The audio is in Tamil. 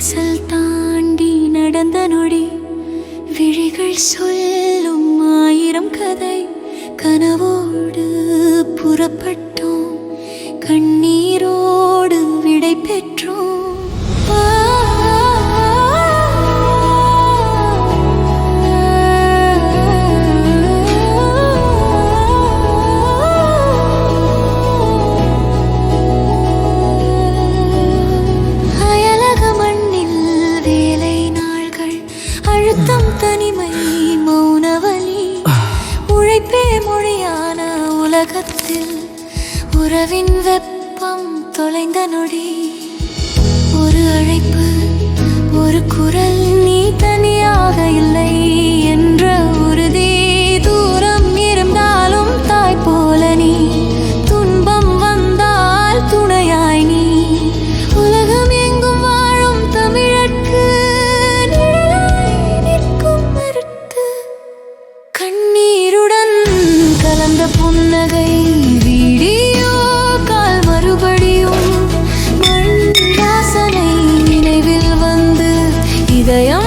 வாசல் தாண்டி நடந்த நொடி விழிகள் சொல்லும் ஆயிரம் கதை. கனவோடு புறப்பட்டோம், கண்ணீரோடு விடை பெற்றோம். அழுத்தம், தனிமை, மௌனவலி, உழைப்பே மொழியான உலகத்தில் உறவின் வெப்பம் தொலைந்த நொடி. ஒரு அழைப்பு, ஒரு குரல், நீ தனியாக இல்லை என்ற உறுதி. தூரம் இருந்தாலும் தாய் போல நீ, துன்பம் வந்தால் துணையாய் நீ. உலகம் எங்கும் வாழும் தமிழர்க்கு கண்ணீருடன் கலந்த புன்னகை. வீடியோ கால் மறுபடியும் மண் வாசனை நினைவில் வந்து இதயம்